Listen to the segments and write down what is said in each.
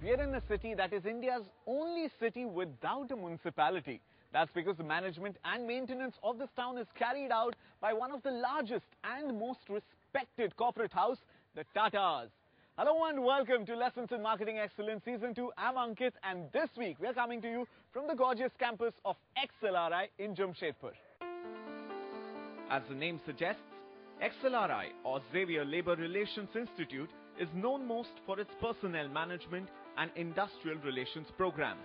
We are in a city that is India's only city without a municipality. That's because the management and maintenance of this town is carried out by one of the largest and most respected corporate house, the Tatas. Hello and welcome to Lessons in Marketing Excellence Season 2. I'm Ankit, and this week we are coming to you from the gorgeous campus of XLRI in Jamshedpur. As the name suggests, XLRI or Xavier Labour Relations Institute is known most for its personnel management and industrial relations programs.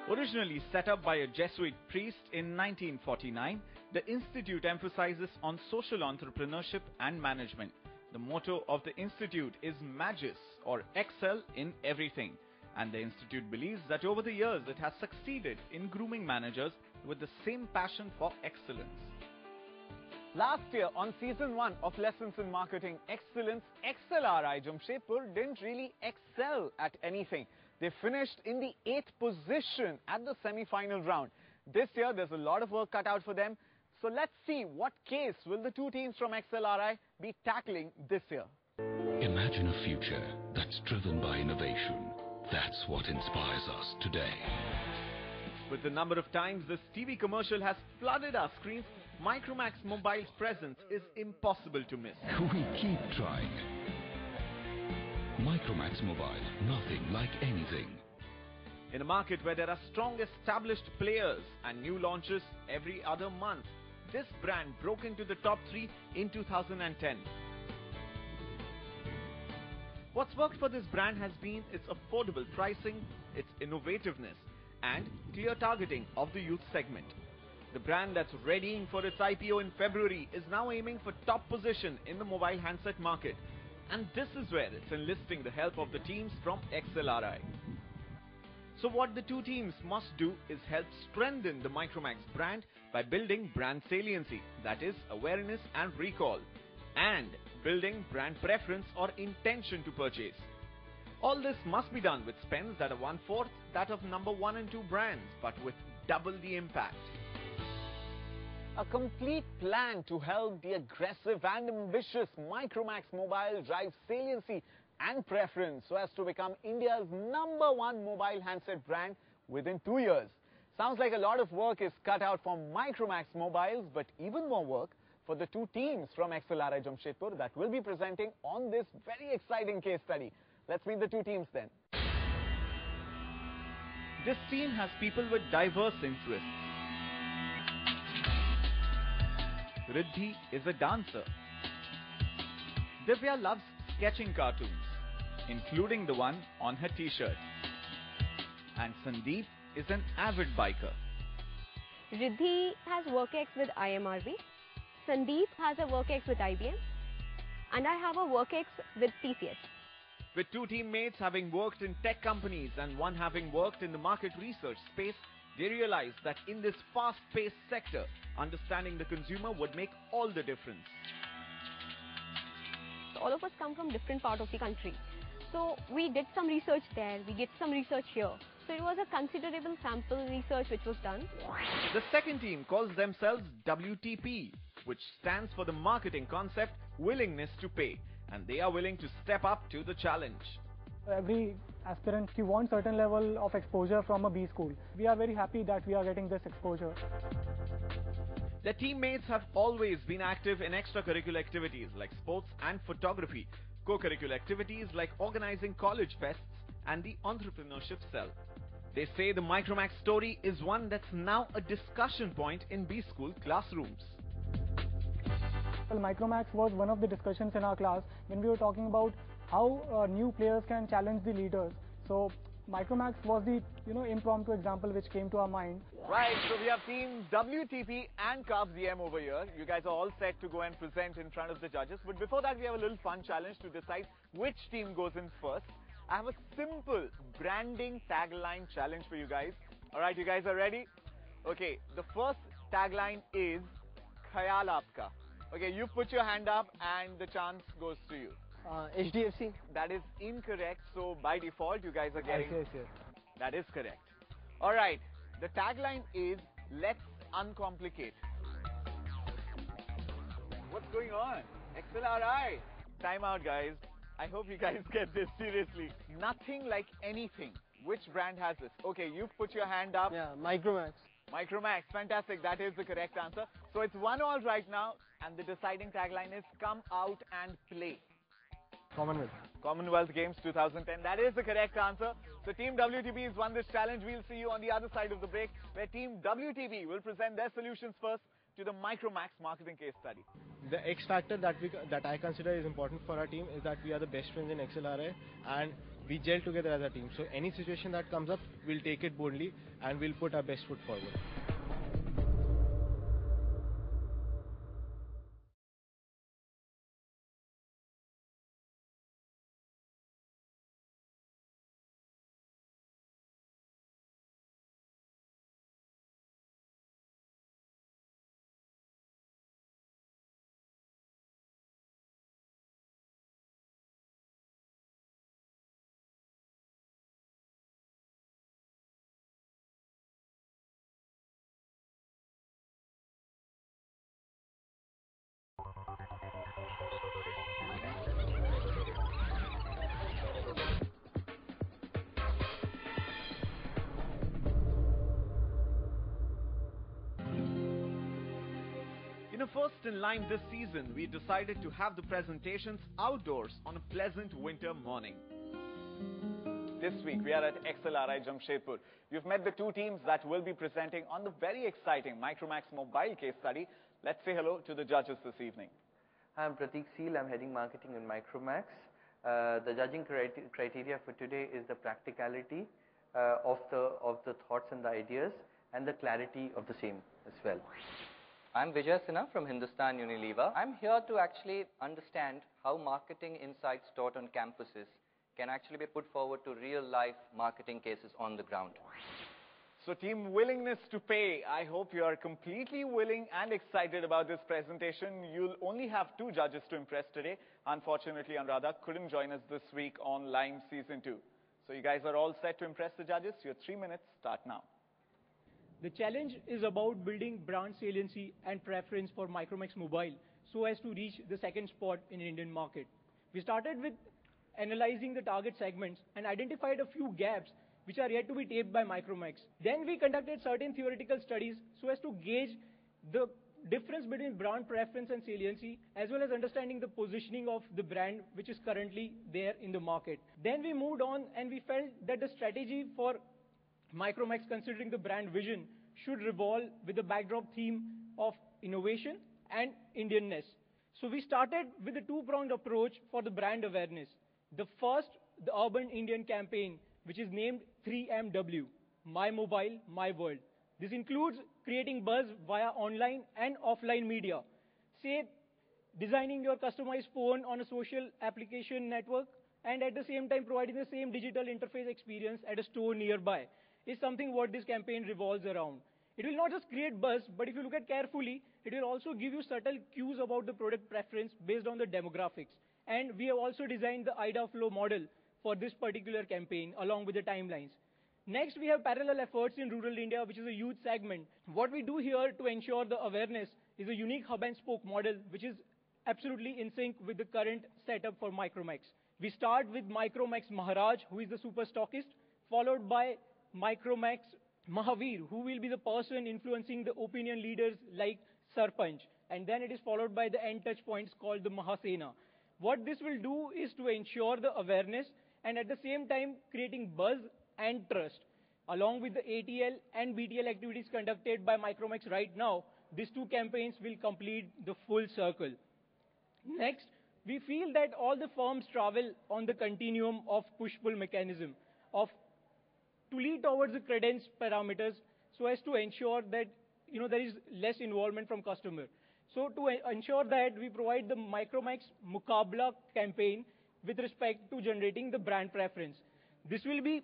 Originally set up by a Jesuit priest in 1949, the institute emphasizes on social entrepreneurship and management. The motto of the institute is Magis, or Excel in everything, and the institute believes that over the years it has succeeded in grooming managers with the same passion for excellence. Last year, on Season 1 of Lessons in Marketing Excellence, XLRI Jamshedpur didn't really excel at anything. They finished in the 8th position at the semi-final round. This year, there's a lot of work cut out for them. So let's see what case will the two teams from XLRI be tackling this year. Imagine a future that's driven by innovation. That's what inspires us today. With the number of times this TV commercial has flooded our screens, Micromax Mobile's presence is impossible to miss. We keep trying. Micromax Mobile, nothing like anything. In a market where there are strong established players and new launches every other month, this brand broke into the top 3 in 2010. What's worked for this brand has been its affordable pricing, its innovativeness, and clear targeting of the youth segment. The brand that's readying for its IPO in February is now aiming for top position in the mobile handset market. And this is where it's enlisting the help of the teams from XLRI. So what the two teams must do is help strengthen the Micromax brand by building brand saliency, that is awareness and recall, and building brand preference or intention to purchase. All this must be done with spends that are 1/4 that of number 1 and 2 brands, but with double the impact. A complete plan to help the aggressive and ambitious Micromax Mobile drive saliency and preference so as to become India's number 1 mobile handset brand within 2 years. Sounds like a lot of work is cut out for Micromax Mobiles, but even more work for the two teams from XLRI Jamshedpur that will be presenting on this very exciting case study. Let's meet the two teams then. This team has people with diverse interests. Riddhi is a dancer. Divya loves sketching cartoons, including the one on her t-shirt. And Sandeep is an avid biker. Riddhi has WorkX with IMRB. Sandeep has a WorkX with IBM. And I have a WorkX with TCS. With two teammates having worked in tech companies and one having worked in the market research space, they realized that in this fast-paced sector, understanding the consumer would make all the difference. All of us come from different parts of the country. So we did some research there, we did some research here. So it was a considerable sample research which was done. The second team calls themselves WTP, which stands for the marketing concept Willingness to Pay. And they are willing to step up to the challenge. Every aspirant wants certain level of exposure from a B school. We are very happy that we are getting this exposure. Their teammates have always been active in extracurricular activities like sports and photography, co-curricular activities like organizing college fests, and the entrepreneurship cell. They say the Micromax story is one that's now a discussion point in B school classrooms. Well, Micromax was one of the discussions in our class when we were talking about how new players can challenge the leaders. So Micromax was the impromptu example which came to our mind. Right, so we have team WTP and Carb DM over here. You guys are all set to go and present in front of the judges. But before that, we have a little fun challenge to decide which team goes in first. I have a simple branding tagline challenge for you guys. Alright, you guys are ready? Okay, the first tagline is Khayal Aapka. Okay, you put your hand up and the chance goes to you. HDFC. That is incorrect. So by default, you guys are getting... Yes. That is correct. Alright, the tagline is Let's Uncomplicate. What's going on? XLRI. Time out, guys. I hope you guys get this seriously. Nothing like anything. Which brand has this? Okay, you've put your hand up. Yeah, Micromax. Micromax, fantastic. That is the correct answer. So it's 1-1 right now, and the deciding tagline is "Come out and play." Commonwealth. Commonwealth Games 2010. That is the correct answer. So Team WTB has won this challenge. We'll see you on the other side of the break, where Team WTB will present their solutions first to the Micromax marketing case study. The X factor that I consider is important for our team is that we are the best friends in XLRI and we gel together as a team. So any situation that comes up, we'll take it boldly and we'll put our best foot forward. First in line this season, we decided to have the presentations outdoors on a pleasant winter morning. This week, we are at XLRI Jamshedpur. You've met the two teams that will be presenting on the very exciting Micromax mobile case study. Let's say hello to the judges this evening. I'm Pratik Seal. I'm heading marketing in Micromax. The judging criteria for today is the practicality of the thoughts and the ideas and the clarity of the same as well. I'm Vijay Sinha from Hindustan Unilever. I'm here to actually understand how marketing insights taught on campuses can actually be put forward to real-life marketing cases on the ground. So team willingness to pay. I hope you are completely willing and excited about this presentation. You'll only have two judges to impress today. Unfortunately, Anuradha couldn't join us this week on Lime Season 2. So you guys are all set to impress the judges. Your 3 minutes start now. The challenge is about building brand saliency and preference for Micromax Mobile so as to reach the second spot in the Indian market. We started with analyzing the target segments and identified a few gaps which are yet to be tapped by Micromax. Then we conducted certain theoretical studies so as to gauge the difference between brand preference and saliency, as well as understanding the positioning of the brand which is currently there in the market. Then we moved on and we felt that the strategy for Micromax, considering the brand vision, should revolve with the backdrop theme of innovation and Indianness. So we started with a two-pronged approach for the brand awareness. The first, the Urban Indian campaign, which is named 3MW, My Mobile, My World. This includes creating buzz via online and offline media. Say, designing your customized phone on a social application network and at the same time providing the same digital interface experience at a store nearby is something what this campaign revolves around. It will not just create buzz, but if you look at carefully, it will also give you subtle cues about the product preference based on the demographics. And we have also designed the IDA flow model for this particular campaign along with the timelines. Next, we have parallel efforts in rural India, which is a youth segment. What we do here to ensure the awareness is a unique hub and spoke model, which is absolutely in sync with the current setup for Micromax. We start with Micromax Maharaj, who is the super stockist, followed by Micromax Mahavir, who will be the person influencing the opinion leaders like Sarpanch. And then it is followed by the end touch points called the Mahasena. What this will do is to ensure the awareness and at the same time creating buzz and trust. Along with the ATL and BTL activities conducted by Micromax right now, these two campaigns will complete the full circle. Next, we feel that all the firms travel on the continuum of push-pull mechanism of to lead towards the credence parameters so as to ensure that there is less involvement from customer. So to ensure that, we provide the Micromax Mukabla campaign with respect to generating the brand preference. This will be,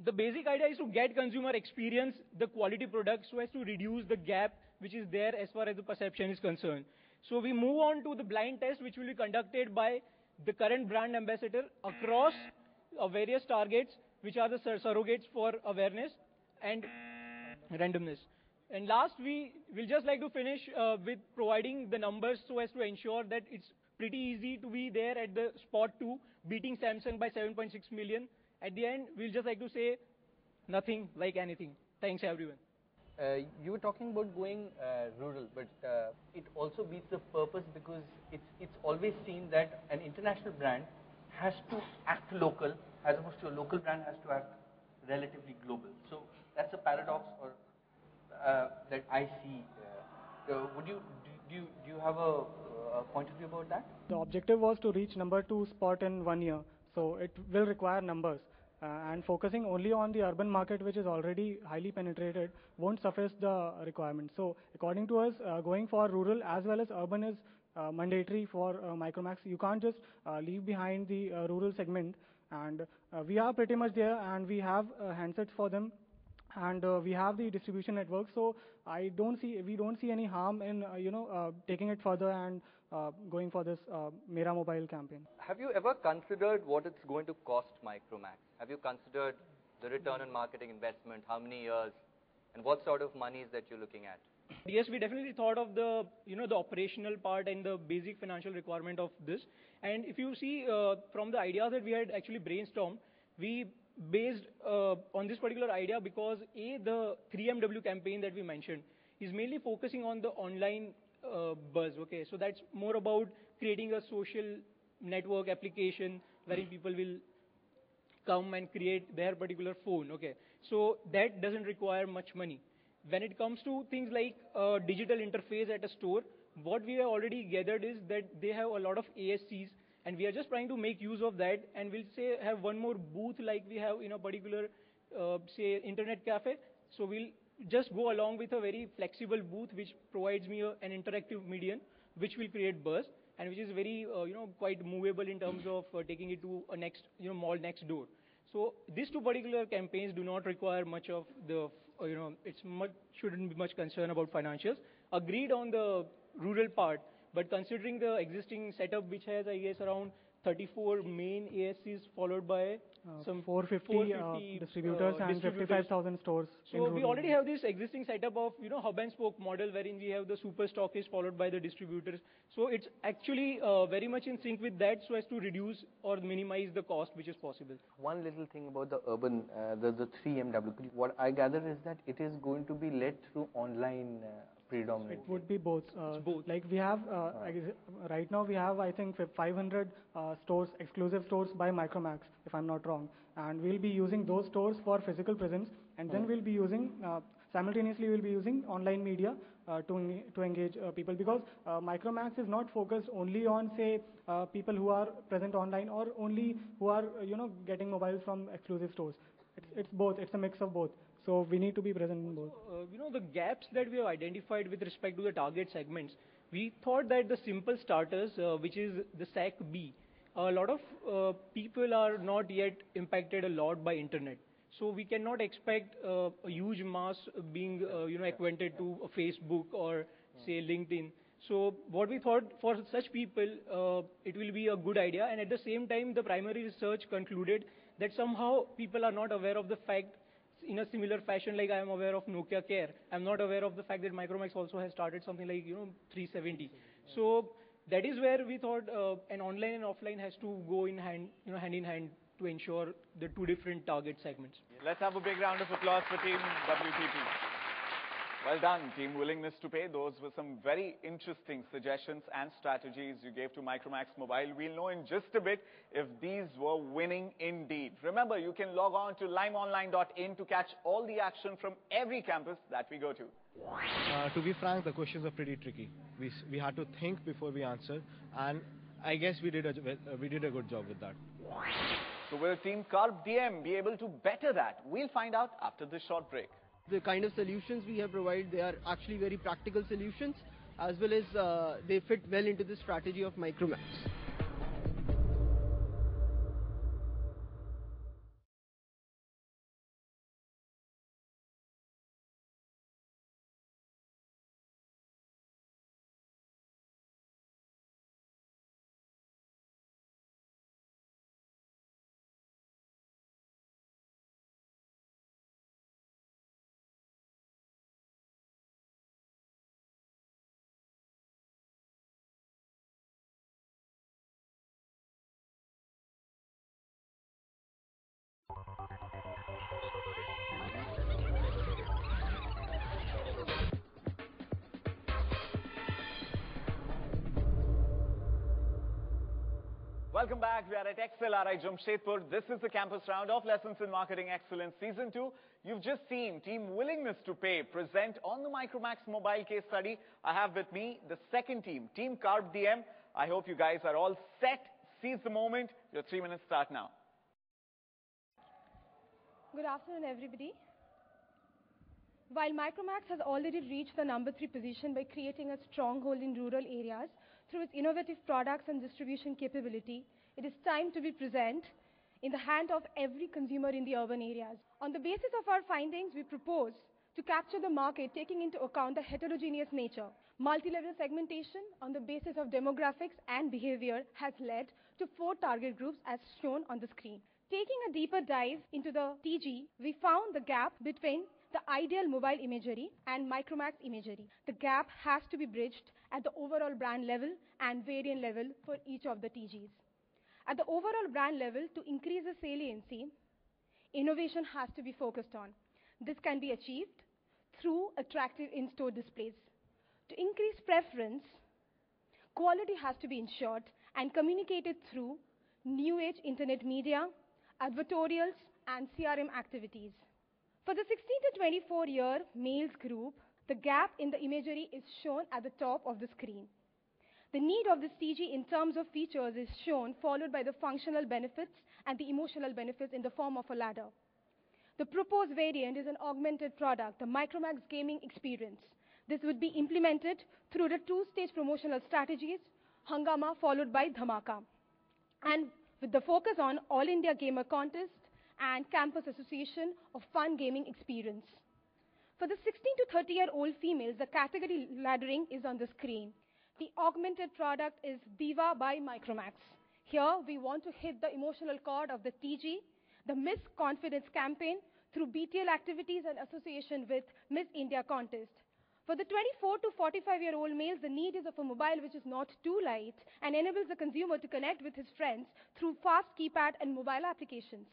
the basic idea is to get consumer experience the quality product so as to reduce the gap which is there as far as the perception is concerned. So we move on to the blind test which will be conducted by the current brand ambassador across various targets which are the surrogates for awareness and randomness. And last, we will just like to finish with providing the numbers so as to ensure that it's pretty easy to be there at the spot 2, beating Samsung by 7.6 million. At the end, we'll just like to say nothing like anything. Thanks, everyone. You were talking about going rural, but it also beats the purpose because it's always seen that an international brand has to act local as opposed to a local brand has to act relatively global. So that's a paradox or that I see. Would you do you have a point of view about that? The objective was to reach number 2 spot in 1 year, so it will require numbers. And focusing only on the urban market, which is already highly penetrated, won't suffice the requirement. So according to us, going for rural as well as urban is mandatory for Micromax. You can't just leave behind the rural segment, and we are pretty much there, and we have handsets for them, and we have the distribution network. So we don't see any harm in taking it further and going for this Mera Mobile campaign. Have you ever considered what it's going to cost Micromax? Have you considered the return on marketing investment, how many years, and what sort of monies that you're looking at? Yes, we definitely thought of the the operational part and the basic financial requirement of this. And if you see from the idea that we had actually brainstormed, we based on this particular idea because the 3MW campaign that we mentioned is mainly focusing on the online buzz. Okay, so that's more about creating a social network application wherein people will come and create their particular phone. Okay, so that doesn't require much money. When it comes to things like digital interface at a store, what we have already gathered is that they have a lot of ASCs, and we are just trying to make use of that, and we'll say have one more booth like we have in a particular say internet cafe. So we'll just go along with a very flexible booth which provides me an interactive medium which will create buzz and which is very quite movable in terms of taking it to a next mall next door. So these two particular campaigns do not require much of the shouldn't be much concern about financials. Agreed on the rural part, but considering the existing setup which has I guess around 34 main ASCs followed by some 450 distributors and 55,000 stores. So we already have this existing setup of hub and spoke model wherein we have the super stockist followed by the distributors. So it's actually very much in sync with that so as to reduce or minimize the cost which is possible. One little thing about the urban, the 3MW. What I gather is that it is going to be led through online predominantly. It would be both. Both. Like we have, right now we have I think 500 stores, exclusive stores by Micromax, if I'm not wrong. And we'll be using those stores for physical presence, and then we'll be using, simultaneously we'll be using online media to engage people, because Micromax is not focused only on say people who are present online or only who are getting mobiles from exclusive stores. It's both. It's a mix of both. So we need to be present in both. The gaps that we have identified with respect to the target segments, we thought that the simple starters, which is the SAC B, a lot of people are not yet impacted a lot by internet. So we cannot expect a huge mass being acquainted to Facebook or say LinkedIn. So what we thought for such people, it will be a good idea. And at the same time, the primary research concluded that somehow people are not aware of the fact in a similar fashion like I am aware of Nokia Care. I'm not aware of the fact that Micromax also has started something like 370. So that is where we thought an online and offline has to go in hand in hand to ensure the two different target segments. Let's have a big round of applause for Team WPP. Well done, Team Willingness to Pay. Those were some very interesting suggestions and strategies you gave to Micromax Mobile. We'll know in just a bit if these were winning indeed. Remember, you can log on to limeonline.in to catch all the action from every campus that we go to. To be frank, the questions are pretty tricky. We had to think before we answered, and I guess we did a good job with that. So will Team Carb DM be able to better that? We'll find out after this short break. The kind of solutions we have provided, they are actually very practical solutions, as well as they fit well into the strategy of Micromax. Welcome back. We are at XLRI Jamshedpur. This is the campus round of Lessons in Marketing Excellence Season 2. You've just seen Team Willingness to Pay present on the Micromax mobile case study. I have with me the second team, Team Carb DM. I hope you guys are all set. Seize the moment. Your 3 minutes start now. Good afternoon, everybody. While Micromax has already reached the number 3 position by creating a stronghold in rural areas through its innovative products and distribution capability, it is time to be present in the hand of every consumer in the urban areas. On the basis of our findings, we propose to capture the market taking into account the heterogeneous nature. Multi-level segmentation on the basis of demographics and behavior has led to 4 target groups as shown on the screen. Taking a deeper dive into the TG, we found the gap between the ideal mobile imagery and Micromax imagery. The gap has to be bridged at the overall brand level and variant level for each of the TGs. At the overall brand level, to increase the saliency, innovation has to be focused on. This can be achieved through attractive in-store displays. To increase preference, quality has to be ensured and communicated through new age internet media, advertorials, and CRM activities. For the 16 to 24-year males group, the gap in the imagery is shown at the top of the screen. The need of this TG in terms of features is shown, followed by the functional benefits and the emotional benefits in the form of a ladder. The proposed variant is an augmented product, the Micromax gaming experience. This would be implemented through the 2-stage promotional strategies, Hangama followed by Dhamaka, and with the focus on All India Gamer Contest and Campus Association of Fun Gaming Experience. For the 16 to 30-year-old females, the category laddering is on the screen. The augmented product is Diva by Micromax. Here, we want to hit the emotional chord of the TG, the Miss Confidence campaign through BTL activities and association with Miss India Contest. For the 24 to 45-year-old males, the need is of a mobile which is not too light and enables the consumer to connect with his friends through fast keypad and mobile applications.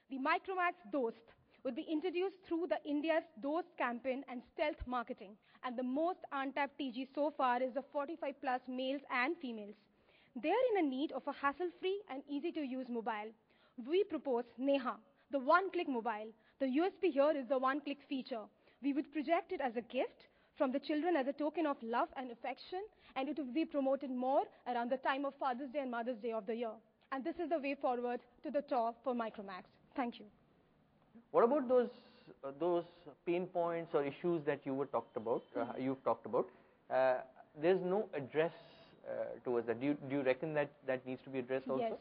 The Micromax Dost would be introduced through the India's Dost campaign and stealth marketing. And the most untapped TG so far is the 45+ males and females. They are in a need of a hassle-free and easy-to-use mobile. We propose Neha, the one-click mobile. The USP here is the one-click feature. We would project it as a gift from the children as a token of love and affection, and it would be promoted more around the time of Father's Day and Mother's Day of the year. And this is the way forward to the top for Micromax. Thank you. What about those pain points or issues that you've talked about? There's no address towards that. Do you reckon that needs to be addressed also? Yes.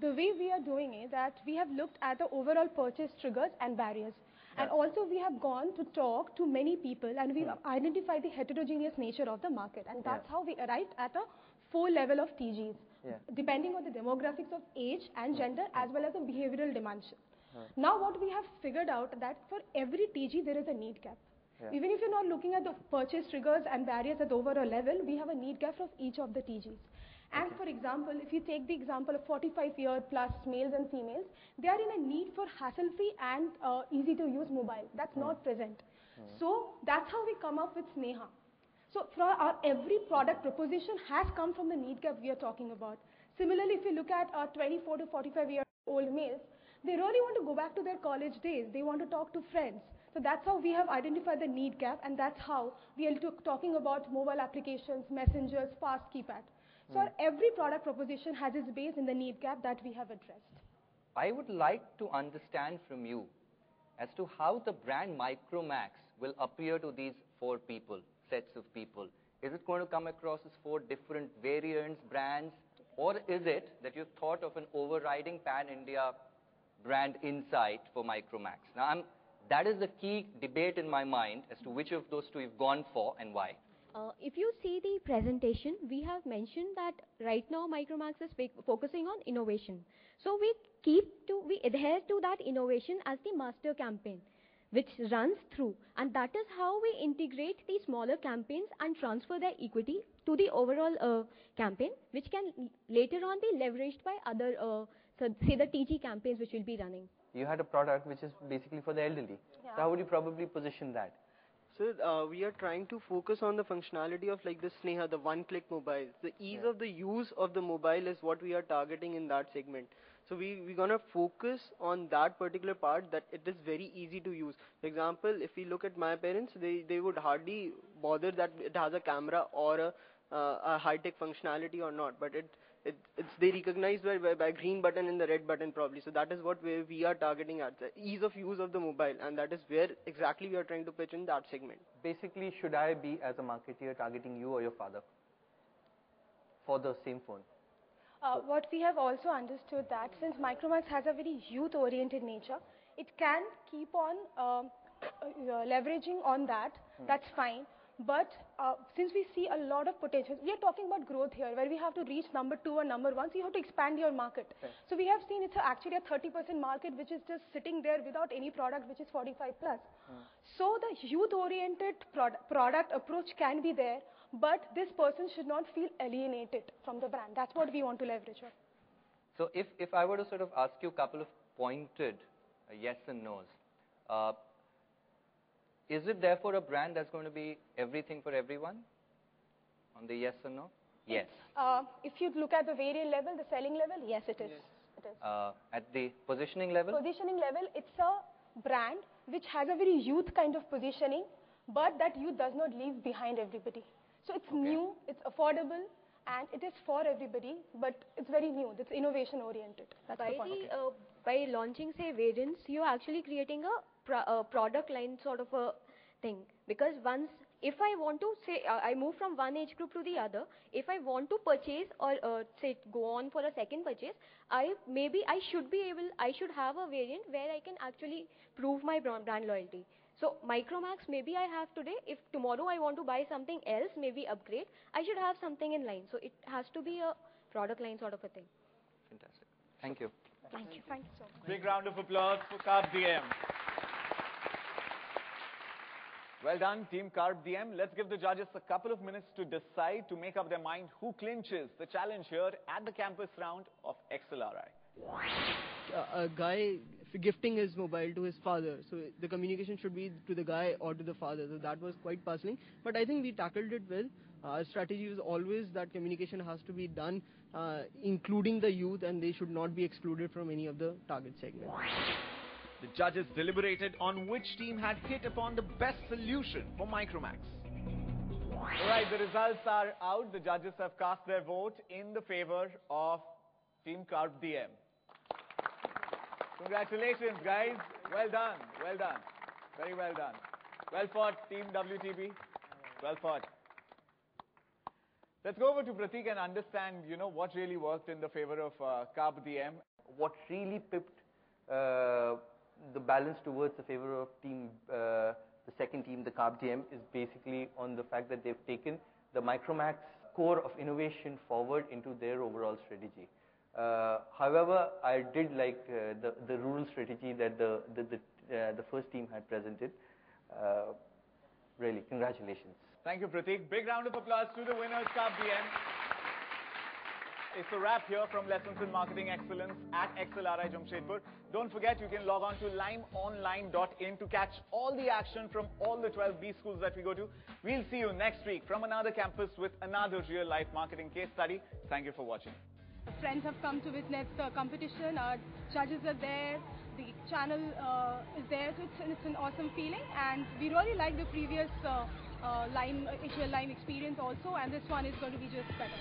The way we are doing is that we have looked at the overall purchase triggers and barriers. And also we have gone to talk to many people and we've identified the heterogeneous nature of the market. And that's how we arrived at a 4 level of TGs, depending on the demographics of age and gender as well as the behavioral dimension. Now what we have figured out that for every TG there is a need gap. Even if you're not looking at the purchase triggers and barriers at the overall level, we have a need gap of each of the TGs. And for example, if you take the example of 45-year+ males and females, they are in a need for hassle-free and easy-to-use mobile. That's not present. So that's how we come up with Sneha. So for our every product proposition has come from the need gap we are talking about. Similarly, if you look at our 24 to 45-year-old males, they really want to go back to their college days. They want to talk to friends. So that's how we have identified the need gap, and that's how we are talking about mobile applications, messengers, fast keypad. So every product proposition has its base in the need gap that we have addressed. I would like to understand from you as to how the brand Micromax will appear to these 4 sets of people. Is it going to come across as 4 different variants, brands, or is it that you've thought of an overriding pan-India brand insight for Micromax? Now, that is the key debate in my mind as to which of those 2 you've gone for and why. If you see the presentation, we have mentioned that right now Micromax is focusing on innovation. So we adhere to that innovation as the master campaign, which runs through. And that is how we integrate the smaller campaigns and transfer their equity to the overall campaign, which can later on be leveraged by other, say the TG campaigns which will be running. You had a product which is basically for the elderly. So how would you probably position that? So we are trying to focus on the functionality of like the Sneha, the one-click mobile. The ease of the use of the mobile is what we are targeting in that segment. So we're gonna focus on that particular part, that it is very easy to use. For example, if we look at my parents, they would hardly bother that it has a camera or a high-tech functionality or not, but it's they recognize by green button and the red button probably. So that is what we are targeting at, the ease of use of the mobile, and that is where exactly we are trying to pitch in that segment. Basically, should I be, as a marketeer, targeting you or your father for the same phone? What we have also understood that since Micromax has a very youth-oriented nature, it can keep on leveraging on that. That's fine. But since we see a lot of potential, we are talking about growth here, where we have to reach number 2 or number 1, so you have to expand your market. Okay. So we have seen it's actually a 30% market which is just sitting there without any product which is 45 plus. So the youth-oriented product approach can be there, but this person should not feel alienated from the brand. That's what we want to leverage on. So if I were to sort of ask you a couple of pointed yes and no's, is it therefore a brand that's going to be everything for everyone on the yes or no? Yes. If you look at the variant level, the selling level, yes, it is. Yes. It is. At the positioning level? Positioning level, it's a brand which has a very youth kind of positioning, but that youth does not leave behind everybody. So it's new, it's affordable, and it is for everybody, but it's very new. It's innovation oriented. That's the point. By launching, say, variants, you're actually creating a product line sort of a thing. Because once, if I want to say, I move from one age group to the other, if I want to purchase or say go on for a second purchase, I should have a variant where I can actually prove my brand loyalty. So Micromax, maybe I have today. If tomorrow I want to buy something else, maybe upgrade, I should have something in line. So it has to be a product line sort of a thing. Fantastic. Thank you. Thank you. Thank you so much. Big round of applause for Carb DM. Well done, Team Carb DM. Let's give the judges a couple of minutes to decide, to make up their mind who clinches the challenge here at the campus round of XLRI. A guy gifting his mobile to his father, so the communication should be to the guy or to the father. So that was quite puzzling, but I think we tackled it well. Our strategy is always that communication has to be done, including the youth, and they should not be excluded from any of the target segments. The judges deliberated on which team had hit upon the best solution for Micromax. Alright, the results are out. The judges have cast their vote in the favor of Team Carb DM. Congratulations, guys. Well done. Well done. Very well done. Well fought, Team WTB. Well fought. Let's go over to Pratik and understand, what really worked in the favor of Carb DM. What really pipped the balance towards the favor of the second team, the Carb DM, is basically on the fact that they've taken the Micromax core of innovation forward into their overall strategy. However, I did like the rural strategy that the first team had presented. Really, congratulations. Thank you, Pratik. Big round of applause to the winners, Carb DM. It's a wrap here from Lessons in Marketing Excellence at XLRI Jamshedpur. Don't forget, you can log on to limeonline.in to catch all the action from all the 12 B schools that we go to. We'll see you next week from another campus with another real-life marketing case study. Thank you for watching. Friends have come to witness the competition. Our judges are there. The channel is there. So it's an awesome feeling. And we really like the previous Lime experience also. And this one is going to be just better.